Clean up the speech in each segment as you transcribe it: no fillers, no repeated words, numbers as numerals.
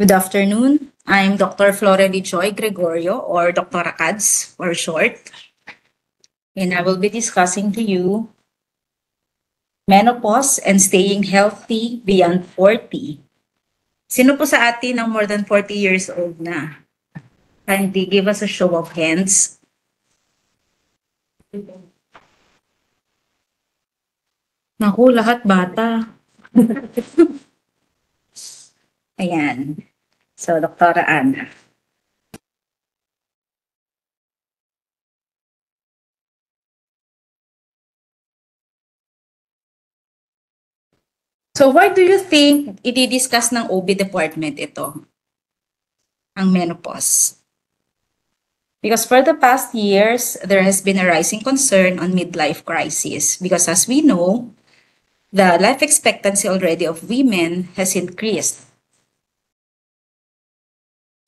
Good afternoon. I'm Dr. Florely Joy Gregorio, or Dr. Akads for short, and I will be discussing to you menopause and staying healthy beyond 40. Sino po sa atin ang more than 40 years old na? Kindly give us a show of hands. Naku, lahat bata. Ayan. So, Dr. Anna. So, why do you think i-discuss ng OB department ito? Ang menopause. Because for the past years, there has been a rising concern on midlife crisis because as we know, the life expectancy already of women has increased.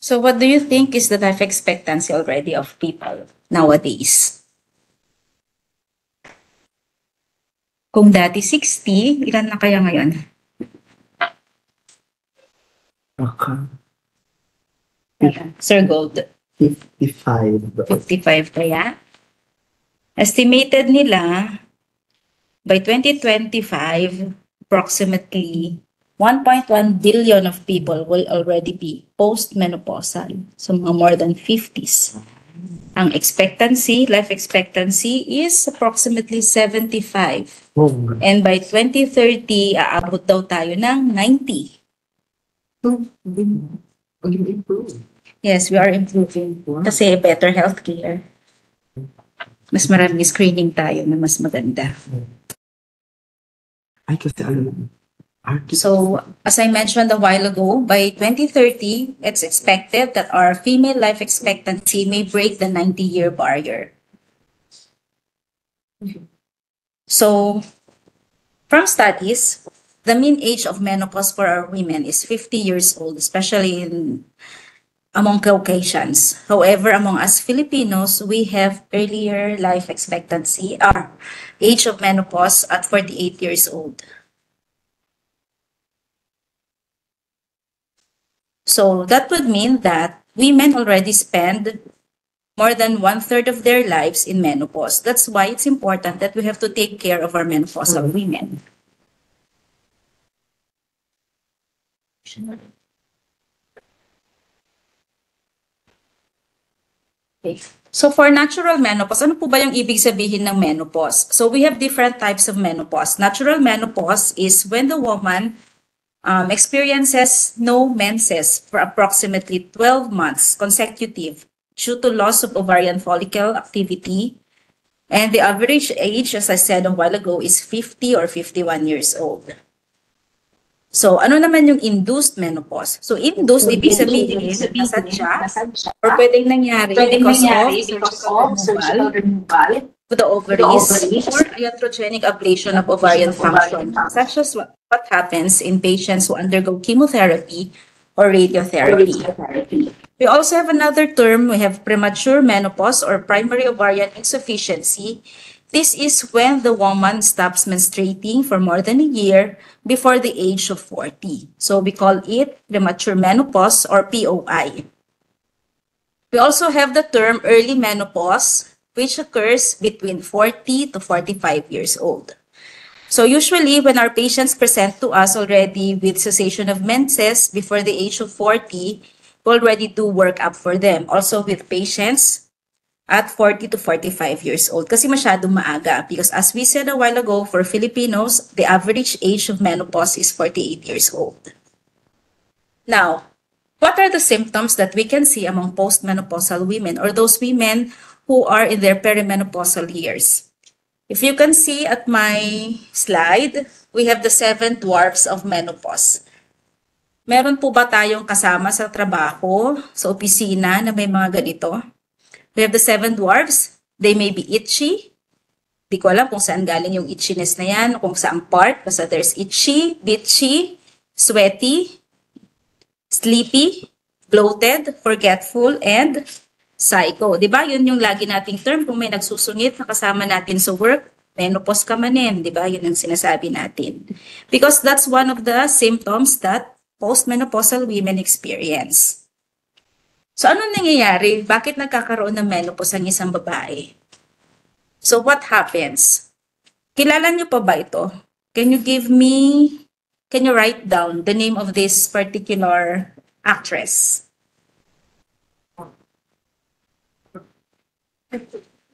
So what do you think is the life expectancy already of people nowadays? Kung dati 60, ilan na kaya ngayon? Okay. Sir Gold, 55. 55 kaya? Estimated nila, by 2025, approximately 1.1 billion of people will already be postmenopausal. So mga more than 50s. Ang expectancy, life expectancy is approximately 75. Oh, And by 2030, aabot daw tayo ng 90. improve. Yes, we are improving. Kasi better healthcare. Mas maraming screening tayo na mas maganda. Ay, kasi So, as I mentioned a while ago, by 2030, it's expected that our female life expectancy may break the 90-year barrier. So, from studies, the mean age of menopause for our women is 50 years old, especially among Caucasians. However, among us Filipinos, we have earlier life expectancy, our age of menopause at 48 years old. So that would mean that women already spend more than 1/3 of their lives in menopause. That's why it's important that we have to take care of our menopausal women. Okay. So for natural menopause, ano po ba yung ibig sabihin ng menopause? So we have different types of menopause. Natural menopause is when the woman experiences no menses for approximately 12 months consecutive due to loss of ovarian follicle activity. And the average age, as I said a while ago, is 50 or 51 years old. So, ano naman yung induced menopause? So, induced, ibig sabihin, nasadya, or pwedeng nangyari because of surgical removal to the ovaries or iatrogenic ablation of ovarian function, such as what happens in patients who undergo chemotherapy or radiotherapy. We also have another term. We have premature menopause or primary ovarian insufficiency. This is when the woman stops menstruating for more than a year before the age of 40. So we call it premature menopause or POI. We also have the term early menopause, which occurs between 40 to 45 years old. So usually when our patients present to us already with cessation of menses before the age of 40, we already do workup for them. Also with patients at 40 to 45 years old kasi masyadong maaga because as we said a while ago, for Filipinos, the average age of menopause is 48 years old. Now, what are the symptoms that we can see among postmenopausal women or those women who are in their perimenopausal years? If you can see at my slide, we have the 7 dwarfs of menopause. Meron po ba tayong kasama sa trabaho, sa opisina na may mga ganito? We have the 7 dwarfs. They may be itchy. Di ko alam kung saan galing yung itchiness na yan, kung saan part. Basta there's itchy, bitchy, sweaty, sleepy, bloated, forgetful, and psycho. Diba? Yun yung lagi nating term. Kung may nagsusungit na kasama natin sa work, menopause ka manin. Diba? Yun ang sinasabi natin. Because that's one of the symptoms that postmenopausal women experience. So ano nangyayari? Bakit nagkakaroon ng menopause ang isang babae? So what happens? Kilala niyo pa ba ito? Can you write down the name of this particular actress?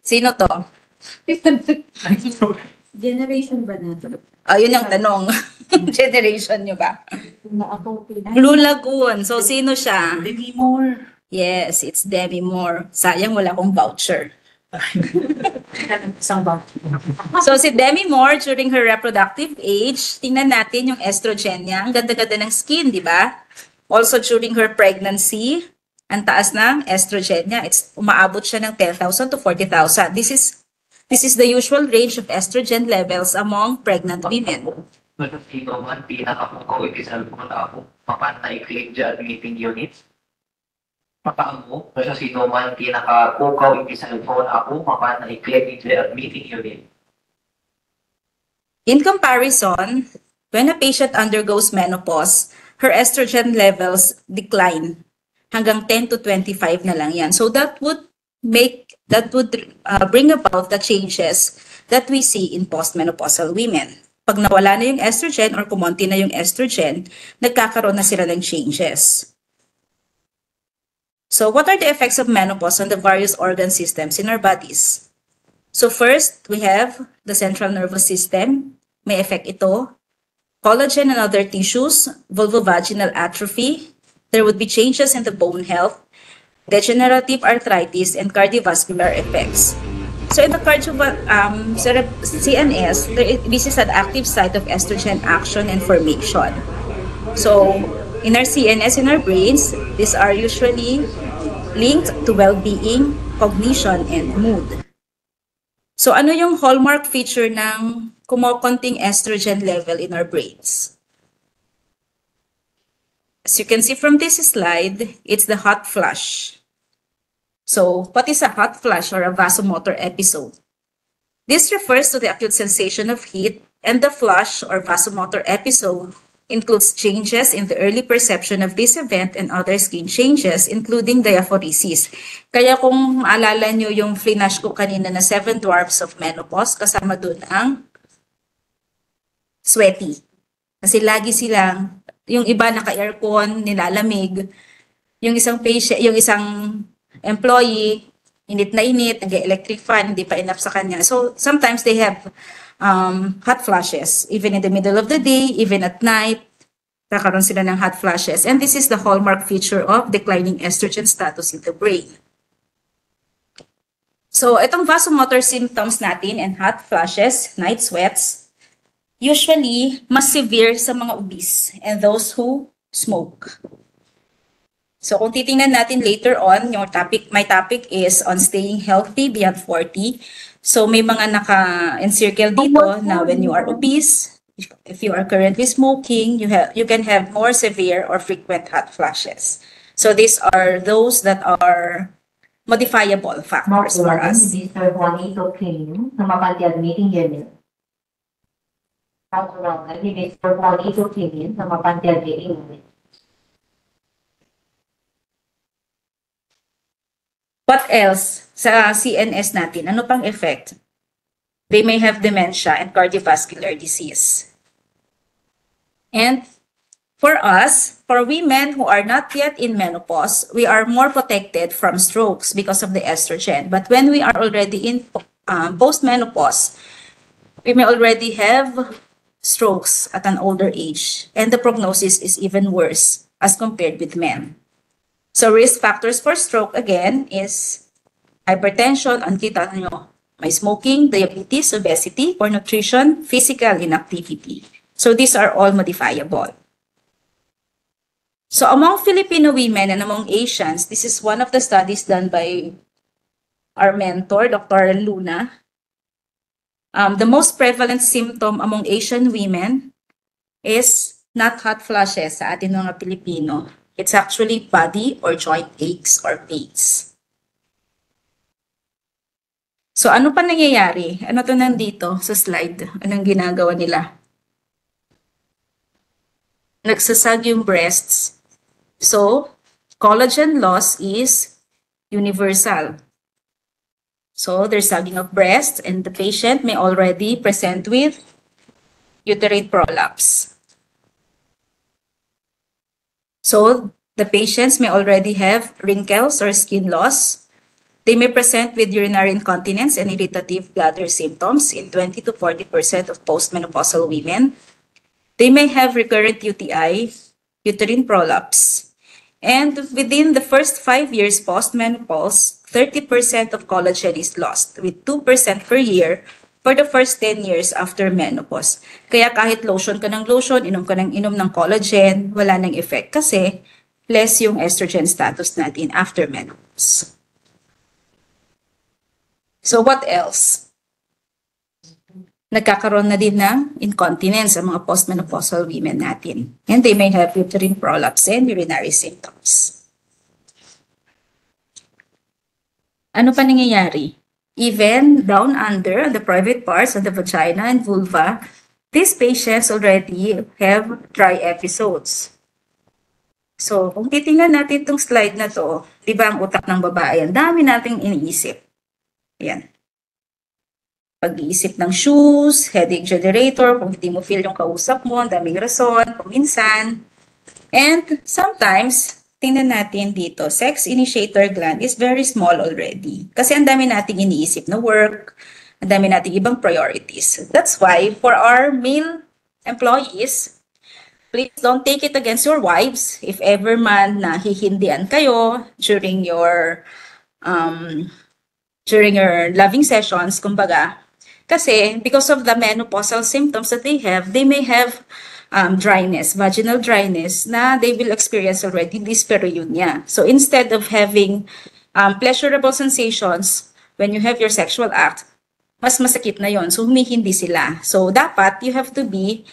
Sino to? Generation ba natin? Yun ang tanong. Generation niyo ba? Na ako Blue Lagoon. So, sino siya? Demi Moore. Yes, it's Demi Moore. Sayang wala akong voucher. isang ba? So, si Demi Moore, during her reproductive age, tingnan natin yung estrogen niya. Ang ganda-ganda ng skin, di ba? Also, during her pregnancy, ang taas ng estrogen niya. Umaabot siya ng 10,000 to 40,000. This is the usual range of estrogen levels among pregnant women. Sino man pinakapukaw ikisal ko na ako, mapantay-claim dyan meeting unit. Makaamo, sa sino man pinakapukaw ikisal ko na ako, mapantay-claim dyan meeting unit. In comparison, when a patient undergoes menopause, her estrogen levels decline hanggang 10 to 25 na lang yan. So that would bring about the changes that we see in postmenopausal women. Pag nawala na yung estrogen or kumonti na yung estrogen, nagkakaroon na sila ng changes. So what are the effects of menopause on the various organ systems in our bodies? So first, we have the central nervous system. May effect ito. Collagen and other tissues, vulvovaginal atrophy. There would be changes in the bone health, degenerative arthritis, and cardiovascular effects. So in the CNS, this is an active site of estrogen action and formation. So in our CNS, in our brains, these are usually linked to well-being, cognition, and mood. So ano yung hallmark feature ng kumokonting estrogen level in our brains? As you can see from this slide, it's the hot flush. So, what is a hot flush or a vasomotor episode? This refers to the acute sensation of heat, and the flush or vasomotor episode includes changes in the early perception of this event and other skin changes, including diaphoresis. Kaya kung maalala nyo yung flash ko kanina na 7 dwarfs of menopause, kasama dun ang sweaty. Kasi lagi silang, yung iba naka-aircon, nilalamig, yung isang patient, yung isang employee, init na init, nag-electric fan, hindi pa enough sa kanya. So, sometimes they have hot flashes, even in the middle of the day, even at night, kakaroon sila ng hot flashes. And this is the hallmark feature of declining estrogen status in the brain. So, itong vasomotor symptoms natin and hot flashes, night sweats, usually mas severe sa mga obese and those who smoke. So kung titingnan natin later on, my topic is on staying healthy beyond 40. So may mga naka-encircle dito na when you are obese, if you are currently smoking, you can have more severe or frequent hot flashes. So these are those that are modifiable factors for us. Mr. Juanito King, na mapantiyag meeting unit. Mr. Juanito King, na mapantiyag meeting unit. What else sa CNS natin? Ano pang effect? They may have dementia and cardiovascular disease. And for us, for women who are not yet in menopause, we are more protected from strokes because of the estrogen. But when we are already in postmenopause, we may already have strokes at an older age, and the prognosis is even worse as compared with men. So risk factors for stroke again is hypertension, ang kita nyo, may smoking, diabetes, obesity, poor nutrition, physical inactivity. So these are all modifiable. So among Filipino women and among Asians, this is one of the studies done by our mentor, Dr. Luna. The most prevalent symptom among Asian women is not hot flashes sa atin mga Pilipino. It's actually body or joint aches or pains. So ano pa nangyayari? Ano to nandito sa slide? Anong ginagawa nila? nagsasag yung breasts. So, collagen loss is universal. So, there's sagging of breast and the patient may already present with uterine prolapse. So, the patients may already have wrinkles or skin loss. They may present with urinary incontinence and irritative bladder symptoms in 20 to 40% of postmenopausal women. They may have recurrent UTI, uterine prolapse. And within the first 5 years postmenopause, 30% of collagen is lost, with 2% per year for the first 10 years after menopause. Kaya kahit lotion ka ng lotion, inom ka ng inom ng collagen, wala nang effect kasi less yung estrogen status natin after menopause. So what else? Nagkakaroon na din ng incontinence ang mga postmenopausal women natin. And they may have uterine prolapse and urinary symptoms. Ano pa nangyayari? Even down under the private parts of the vagina and vulva, these patients already have dry episodes. So, kung titingnan natin itong slide na to, di ba ang utak ng babae, ang dami nating iniisip. Ayan. Pag-iisip ng shoes, headache generator, kung hindi mo feel yung kausap mo, ang daming rason, kuminsan. And sometimes, tingnan natin dito, sex initiator gland is very small already. Kasi ang dami nating iniisip na work, ang dami nating ibang priorities. That's why, for our male employees, please don't take it against your wives if ever man na hihindian kayo during your loving sessions, kumbaga. Kasi because of the menopausal symptoms that they may have dryness, vaginal dryness, na they will experience already dyspareunia. So instead of having pleasurable sensations when you have your sexual act, mas masakit na yon. So humihindi sila. So dapat you have to be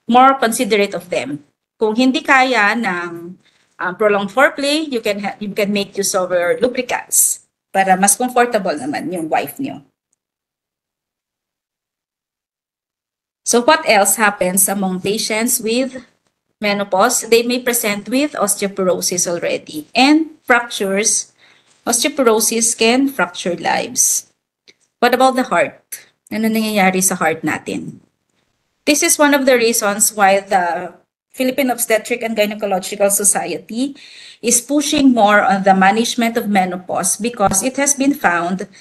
more considerate of them. Kung hindi kaya ng prolonged foreplay, you can make use of your lubricants para mas comfortable naman yung wife niyo. So what else happens among patients with menopause? They may present with osteoporosis already and fractures. Osteoporosis can fracture lives. What about the heart? Ano nangyayari sa heart natin? This is one of the reasons why the Philippine Obstetric and Gynecological Society is pushing more on the management of menopause because it has been found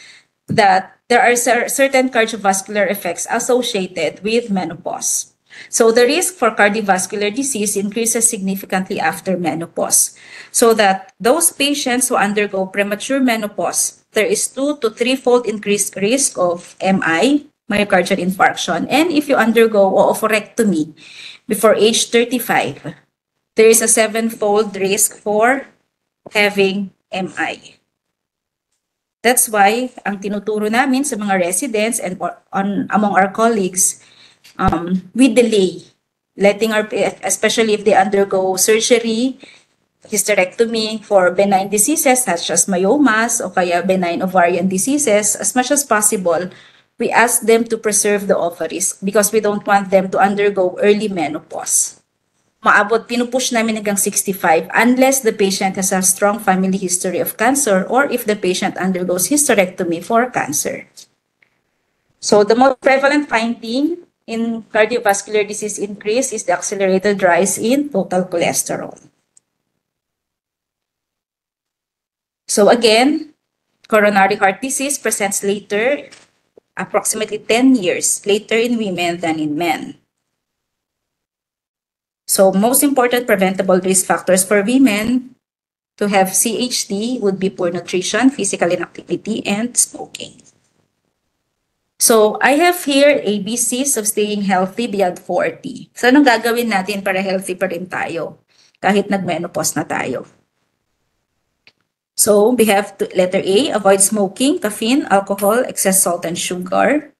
that there are certain cardiovascular effects associated with menopause. So the risk for cardiovascular disease increases significantly after menopause. So that those patients who undergo premature menopause, there is 2 to 3-fold increased risk of MI, myocardial infarction, and if you undergo oophorectomy before age 35, there is a 7-fold risk for having MI. That's why ang tinuturo namin sa mga residents and among our colleagues, we delay letting especially if they undergo surgery, hysterectomy for benign diseases such as myomas o kaya benign ovarian diseases, as much as possible, we ask them to preserve the ovaries because we don't want them to undergo early menopause. Pinupush namin hanggang 65 unless the patient has a strong family history of cancer or if the patient undergoes hysterectomy for cancer. So the most prevalent finding in cardiovascular disease increase is the accelerated rise in total cholesterol. So again, coronary heart disease presents later, approximately 10 years later in women than in men. So most important preventable risk factors for women to have CHD would be poor nutrition, physical inactivity, and smoking. So I have here ABCs of staying healthy beyond 40. So anong gagawin natin para healthy pa rin tayo kahit nag-menopause na tayo? So we have letter A, avoid smoking, caffeine, alcohol, excess salt, and sugar.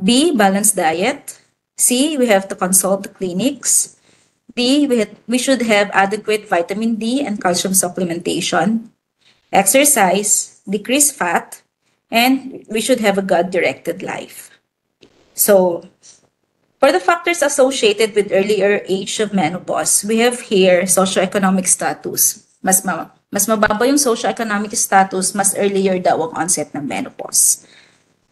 B, balanced diet. C, we have to consult the clinics. D, we should have adequate vitamin D and calcium supplementation. Exercise, decrease fat, and we should have a God-directed life. So For the factors associated with earlier age of menopause, we have here socioeconomic status. Mas mababa yung socioeconomic status, mas earlier daw ang onset ng menopause.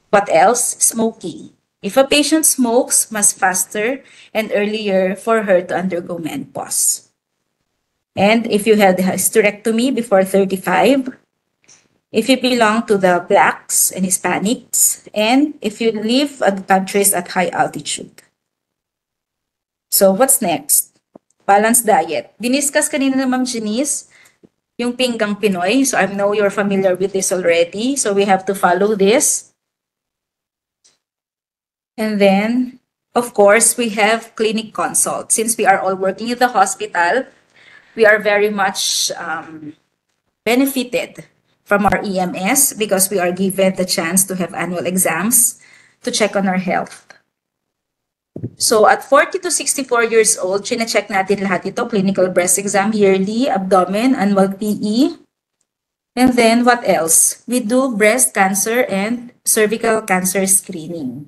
What else? Smoking. If a patient smokes, mas faster and earlier for her to undergo menopause. And if you had hysterectomy before 35, if you belong to the Blacks and Hispanics, and if you live in countries at high altitude. So what's next? Balanced diet. Diniscuss kanina na Ma'am Janice yung pinggang Pinoy. So I know you're familiar with this already. So we have to follow this. And then, of course, we have clinic consult. Since we are all working in the hospital, we are very much benefited from our EMS because we are given the chance to have annual exams to check on our health. So at 40 to 64 years old, chine-check natin lahat ito, clinical breast exam, yearly, abdomen, annual PE. And then what else? We do breast cancer and cervical cancer screening.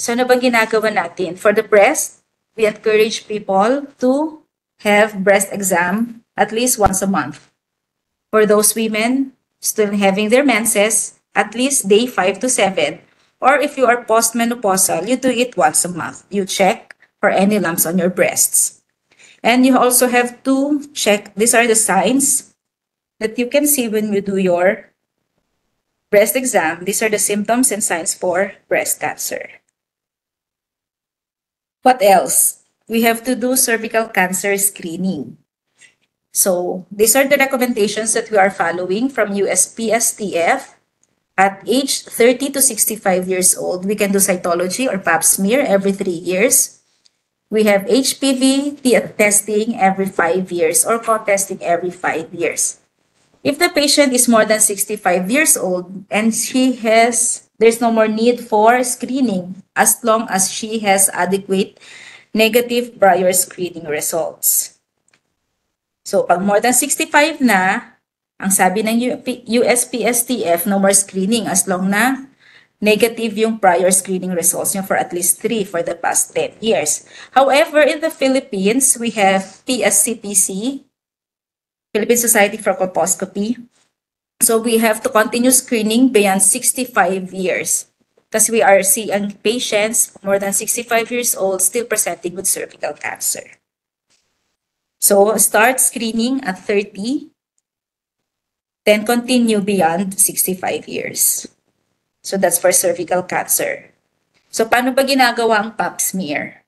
So ano bang ginagawa natin? For the breast, we encourage people to have breast exam at least once a month. For those women still having their menses, at least day 5 to 7. Or if you are postmenopausal, you do it once a month. You check for any lumps on your breasts. And you also have to check, these are the signs that you can see when you do your breast exam. These are the symptoms and signs for breast cancer. What else? We have to do cervical cancer screening. So these are the recommendations that we are following from USPSTF. At age 30 to 65 years old, we can do cytology or pap smear every 3 years. We have HPV testing every 5 years or co-testing every 5 years. If the patient is more than 65 years old and there's no more need for screening as long as she has adequate negative prior screening results. So pag more than 65 na, ang sabi ng USPSTF, no more screening as long na negative yung prior screening results niya for at least 3 for the past 10 years. However, in the Philippines, we have PSCPC, Philippine Society for Colposcopy. So we have to continue screening beyond 65 years because we are seeing patients more than 65 years old still presenting with cervical cancer. So start screening at 30. Then continue beyond 65 years. So that's for cervical cancer. So paano ba ginagawa ang pap smear?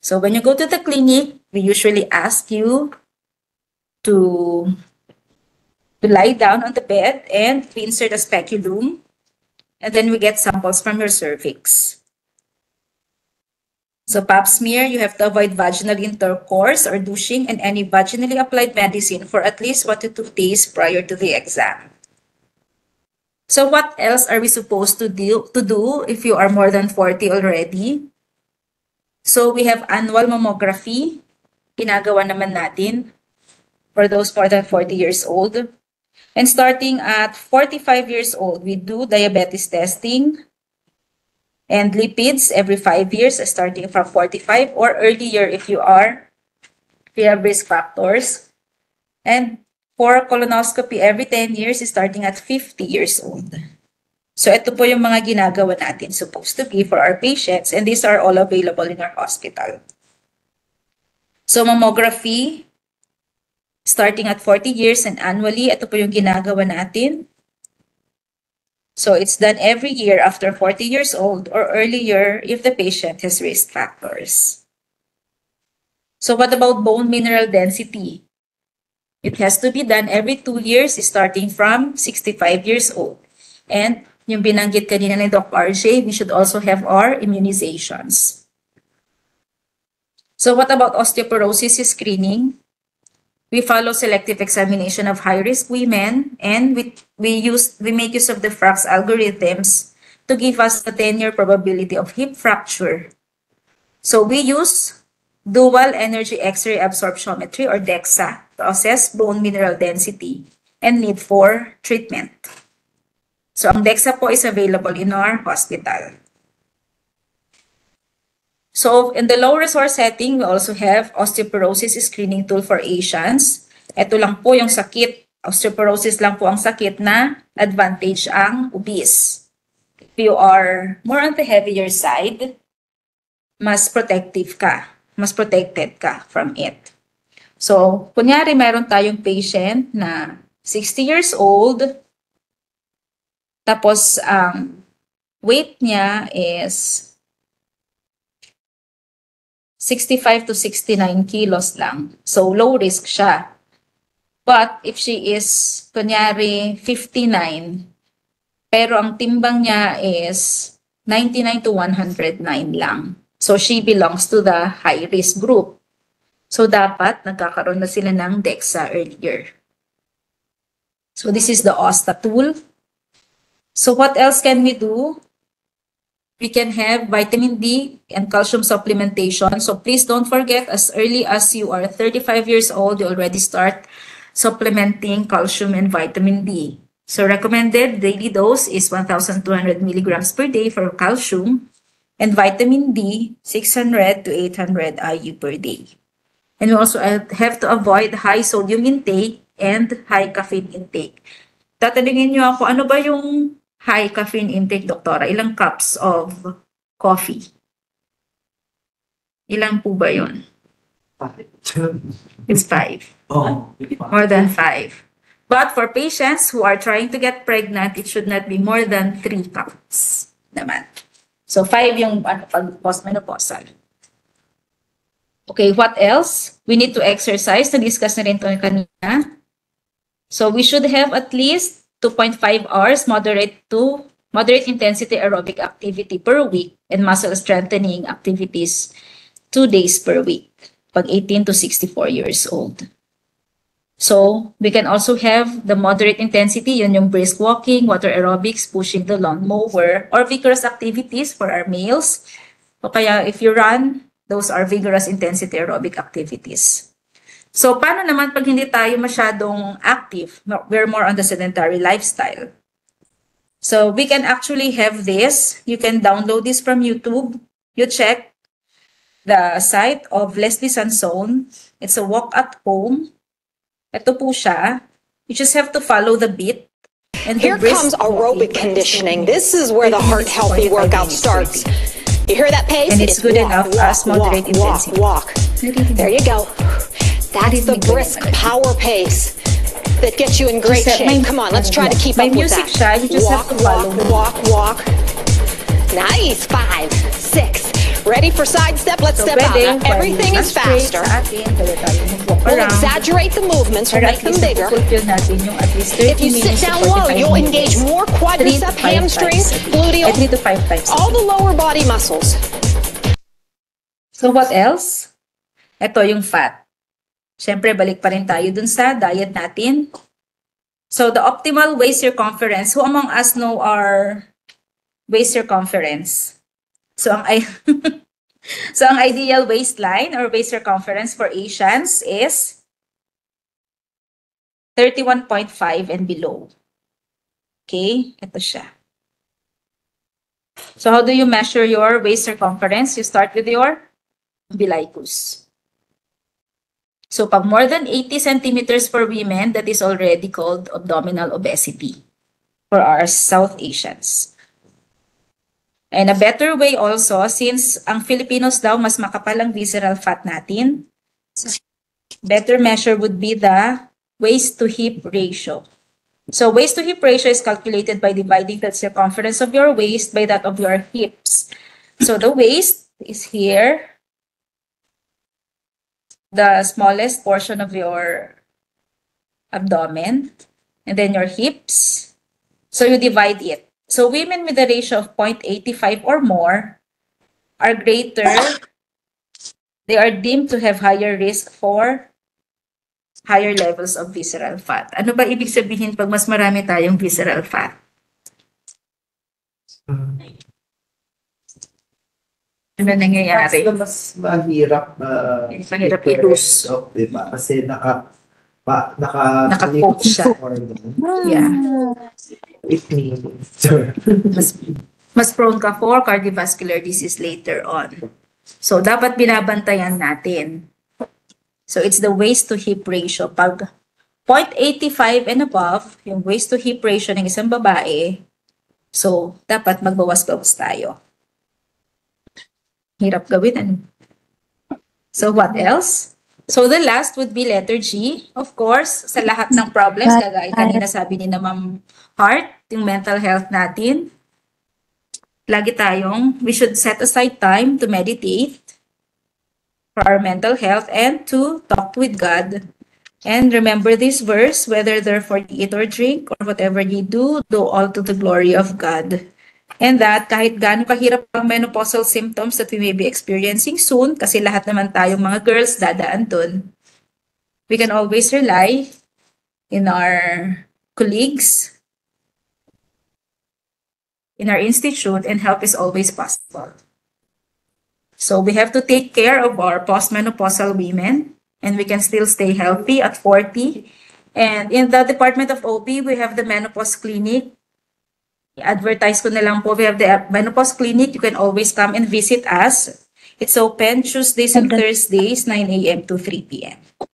So when you go to the clinic, we usually ask you to lie down on the bed and we insert a speculum. And then we get samples from your cervix. So pap smear, you have to avoid vaginal intercourse or douching and any vaginally applied medicine for at least 1 to 2 days prior to the exam. So what else are we supposed to do if you are more than 40 already? So we have annual mammography. Ginagawa naman natin for those more than 40 years old. And starting at 45 years old, we do diabetes testing and lipids every 5 years, starting from 45 or earlier if you have risk factors. And for colonoscopy every 10 years, starting at 50 years old. So ito po yung mga ginagawa natin supposed to be for our patients, and these are all available in our hospital. So mammography, starting at 40 years and annually, ito po yung ginagawa natin. So it's done every year after 40 years old or earlier if the patient has risk factors. So what about bone mineral density? It has to be done every 2 years starting from 65 years old. And yung binanggit kanina ni Doc RJ, we should also have our immunizations. So what about osteoporosis screening? We follow selective examination of high-risk women, and we make use of the FRAX algorithms to give us the 10-year probability of hip fracture. So we use dual energy X-ray absorptiometry or DEXA to assess bone mineral density and need for treatment. So ang DEXA po is available in our hospital. So in the low resource setting, we also have osteoporosis screening tool for Asians. Ito lang po yung sakit. Osteoporosis lang po ang sakit na advantage ang obese. If you are more on the heavier side, mas protective ka. Mas protected ka from it. So, kunyari meron tayong patient na 60 years old, tapos ang weight niya is 65 to 69 kilos lang. So, low risk siya. But if she is, kunyari, 59, pero ang timbang niya is 99 to 109 lang. So, she belongs to the high-risk group. So, dapat nagkakaroon na sila ng DEXA earlier. So, this is the OSTA tool. So, what else can we do? We can have vitamin D and calcium supplementation. So, please don't forget, as early as you are 35 years old, you already start supplementing calcium and vitamin D. So, recommended daily dose is 1,200 milligrams per day for calcium, and vitamin D, 600 to 800 IU per day. And we also have to avoid high sodium intake and high caffeine intake. Tatanungin niyo ako, ano ba yung high caffeine intake, doktora? Ilang cups of coffee? Ilang po ba yun? It's 5. Oh. More than 5. But for patients who are trying to get pregnant, it should not be more than 3 cups naman. So, 5 yung pag postmenopausal. Okay, what else? We need to exercise. Na-discuss na rin ito kanina. So, we should have at least 2.5 hours moderate intensity aerobic activity per week and muscle strengthening activities 2 days per week pag 18 to 64 years old. So, we can also have the moderate intensity, yun yung brisk walking, water aerobics, pushing the lawnmower, or vigorous activities for our males. O kaya if you run, those are vigorous intensity aerobic activities. So, paano naman pag hindi tayo masyadong active? We're more on the sedentary lifestyle. So, we can actually have this. You can download this from YouTube. You check the site of Leslie Sansone. It's a walk at home. Ito po siya. You just have to follow the beat. And Here comes aerobic conditioning. This is where the heart healthy workout starts. You hear that pace? And it's good enough as moderate intensity. Walk. There you go. That's the brisk power pace that gets you in great shape. Come on, let's try to keep up with that. Siya, you just have to follow. Walk. Nice. 5, 6. Ready for side step? Let's step out. Everything is faster. We'll exaggerate the movements, we'll make them bigger. If you sit down low, you'll engage more quadricep, hamstrings, gluteal, all the lower body muscles. So what else? Ito yung fat. Siyempre, balik pa rin tayo dun sa diet natin. So the optimal waist circumference. Who among us know our waist circumference? So ang ideal waistline or waist circumference for Asians is 31.5 and below. Okay, ito siya. So how do you measure your waist circumference? You start with your umbilicus. So pag more than 80 centimeters for women, that is already called abdominal obesity for our South Asians. And a better way also, since ang Filipinos daw mas makapal ang visceral fat natin, better measure would be the waist to hip ratio. So waist to hip ratio is calculated by dividing the circumference of your waist by that of your hips. So the waist is here, the smallest portion of your abdomen, and then your hips. So you divide it. So women with a ratio of 0.85 or more are greater. They are deemed to have higher risk for higher levels of visceral fat. Ano ba ibig sabihin pag mas marami tayong visceral fat? Ano nangyayari? Mas mahirap Mahirap i-lose. Diba? Kasi Naka-coat siya. Yeah. It means, Mas prone ka for cardiovascular disease later on. So, dapat binabantayan natin. So, it's the waist to hip ratio. Pag 0.85 and above, yung waist to hip ratio ng isang babae, so, dapat magbawas-bawas tayo. Hirap gawin, ano? So, what else? So, the last would be letter G. Of course, sa lahat ng problems, kagaya kanina sabi ni na Ma'am Heart, yung mental health natin, lagi we should set aside time to meditate for our mental health and to talk with God. And remember this verse, whether therefore you eat or drink or whatever you do all to the glory of God. And that kahit gaano kahirap ang menopausal symptoms that we may be experiencing soon, kasi lahat naman tayong mga girls dadaan dun, we can always rely in our colleagues, in our institute, and help is always possible. So we have to take care of our postmenopausal women, and we can still stay healthy at 40. And in the Department of OB, we have the menopause clinic. I-advertise ko na lang po, we have the menopause clinic. You can always come and visit us. It's open Tuesdays and Thursdays, 9 a.m. to 3 p.m.